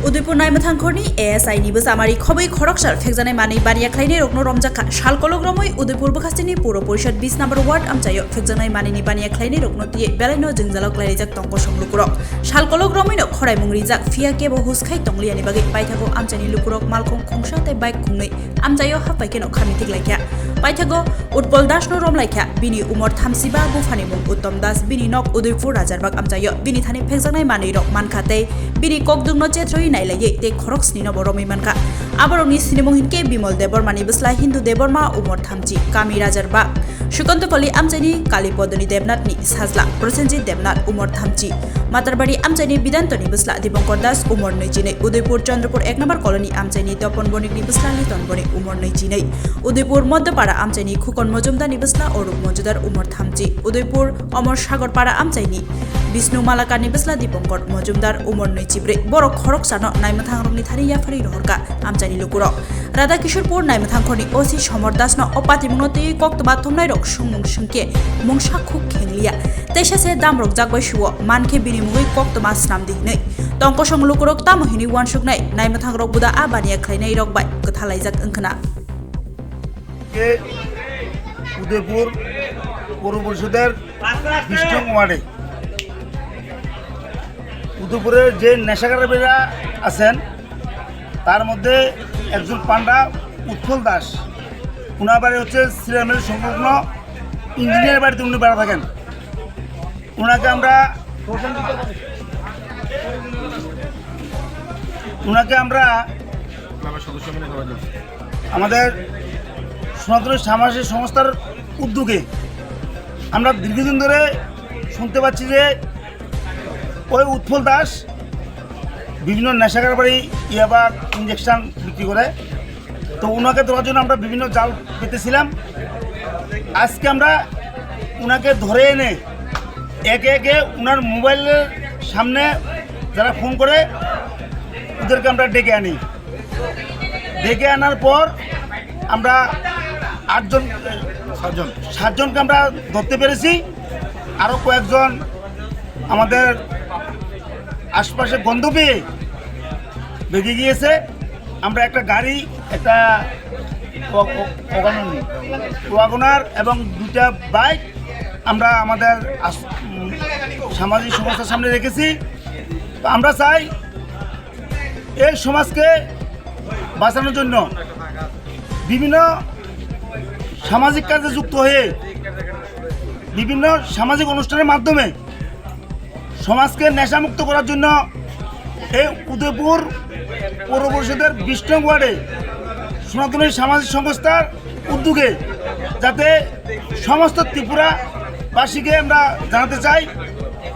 Udaipur नायमथांखरनि ASI नि बसामारि खबै खरकसार फेकजानाय मानै बारिया खालायनाय रकनो रमजाखा सालकलग्रमै उदयपुर बखास्तिनि पौर परिषद 20 नम्बर वार्ड आमचायो फेकजानाय मानैनि बानिया खालायनाय रकनो तिये बेलायनो जोंजालाव क्लायजाक तंको संलुकुरक सालकलग्रमैनो खराय मुंरिजाक फिया केबो हुसखाय तंलियानि बागै पाइथागो आमचानि लुकुरक मालखं खंसा ते बाइक खुंनै आमचायो हापाइकेनो खामिथिक लायख्या पाइथागो उत्पल दासनो रमलायख्या बिनि उमर 35 बुफानि मुं उत्तम दास बिनि नक उदयपुर राजारबाग आमचायो बिनि थाने फेकजानाय मानै रक मानखाते बिनि ककदुंनो चेथ्रई नायलायै ते खरक्सनि नबरमै मानखा आबरंनि सिनेमहिनके बिमल देबरमानि बसला हिन्दु देबरमा उमर 30 कामी राजारबाग सुकन्तपल्ली आमचाइनि कालीपदनि देबनाथनि साजला प्रसेनजित देबनाथ उमर 30 मातारबाड़ी आमचाइनि बिदान्तनि बसला दीपंकर दास उमर 22 उदयपुर चंद्रपुर 1 नम्बर कलोनी आमचाइनि तपन बणिकनि बसला लितन बणिक उमर 22 उदयपुर मध्यपाड़ा आमचाइनि खुकन मजुमदारनि बसला अरूप मजुदार उमर 30 उदयपुर अमर सागरपाड़ा आमचाइनि विष्णु मालाकारनि बसला दीपंकर मजुमदार उमर 24 बर खरक सानो नायमथांरंनि थारि याफारि रहरका आमचाइनि लुकुर राधा किशोरपुर नायमथांखरनि ओसि समर दासनो अपाति मुंनति कक्तबा थमनाय रक सुंमुं संके मुंसा खुक खेंलिया तेसासे दामरक जागबाय सुव मानखे बिनि मुङै कक्तमा स्नाम दिनै तंकसं लुकुरक तामहिनि वानसुकनाय नायमथांरक बुदा आबानिया खायनाय रकबाय गथालायजाक अंखना उदयपुर पौर परिषदेर 20 नং ওয়ার্ডে উদয়পুরের যে নেশাকারীরা আছেন তার মধ্যে একজন পান্ডা উৎপল দাস ওনার বাড়ি হচ্ছে শ্রীরামের সংলগ্ন ইঞ্জিনিয়ার বাড়িতে উনি বেড়া থাকেন ওনাকে আমরা আমাদের সনাতনী সামাজিক সংস্থার উদ্যোগে আমরা দীর্ঘদিন ধরে শুনতে পাচ্ছি যে ওই উৎপল দাস বিভিন্ন নেশাকার বাড়ি ইয়াবা ইঞ্জেকশন বিক্রি করে তো ওনাকে ধরার জন্য আমরা বিভিন্ন জাল পেতেছিলাম আজকে আমরা ওনাকে ধরে এনে একে একে ওনার মোবাইলের সামনে যারা ফোন করে ওদেরকে আমরা ডেকে আনার পর আমরা 7জনকে আমরা ধরতে পেরেছি আরও কয়েকজন আমাদের আশপাশে গন্ধ পেয়ে বেগে গিয়েছে আমরা একটা গাড়ি একটা ওয়াগনার এবং 2টা বাইক আমরা আমাদের সামাজিক সংস্থার সামনে রেখেছি তো আমরা চাই এই সমাজকে বাঁচানোর জন্য বিভিন্ন সামাজিক কাজে যুক্ত হয়ে বিভিন্ন সামাজিক অনুষ্ঠানের মাধ্যমে সমাজকে নেশামুক্ত করার জন্য এই উদয়পুর পৌর পরিষদের 20 নং ওয়ার্ডে সনাতনী সামাজিক সংস্থার উদ্যোগে যাতে সমস্ত ত্রিপুরাবাসীকে আমরা জানাতে চাই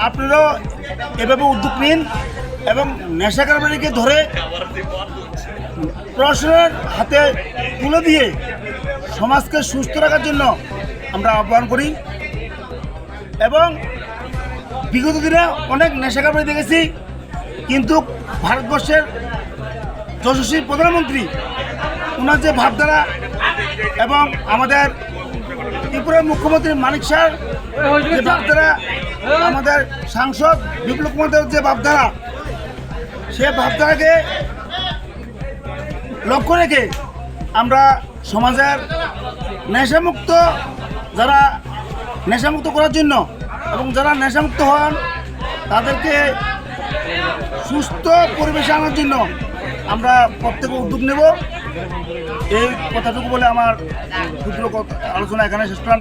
আপনারাও এভাবে উদ্যোগ নিন এবং নেশাকারীকে ধরে প্রশাসনের হাতে তুলে দিয়ে সমাজকে সুস্থ রাখার জন্য আমরা আহ্বান করি এবং বিগত দিনে অনেক নেশাকারী দেখেছি কিন্তু ভারতবর্ষের যশস্বী প্রধানমন্ত্রী ওনার যে ভাবধারা এবং আমাদের ত্রিপুরার মুখ্যমন্ত্রী মানিক স্যার যে ভাবধারা আমাদের সাংসদ বিপ্লব কুমারের যে ভাবধারা সে ভাবধারাকে লক্ষ্য রেখে আমরা সমাজের নেশামুক্ত করার জন্য এবং যারা নেশামুক্ত হন তাদেরকে সুস্থ পরিবেশে আনার জন্য আমরা প্রত্যেকে উদ্যোগ নেব এই কথাটুকু বলে আমার ক্ষুদ্র আলোচনা এখানে শেষ করলাম।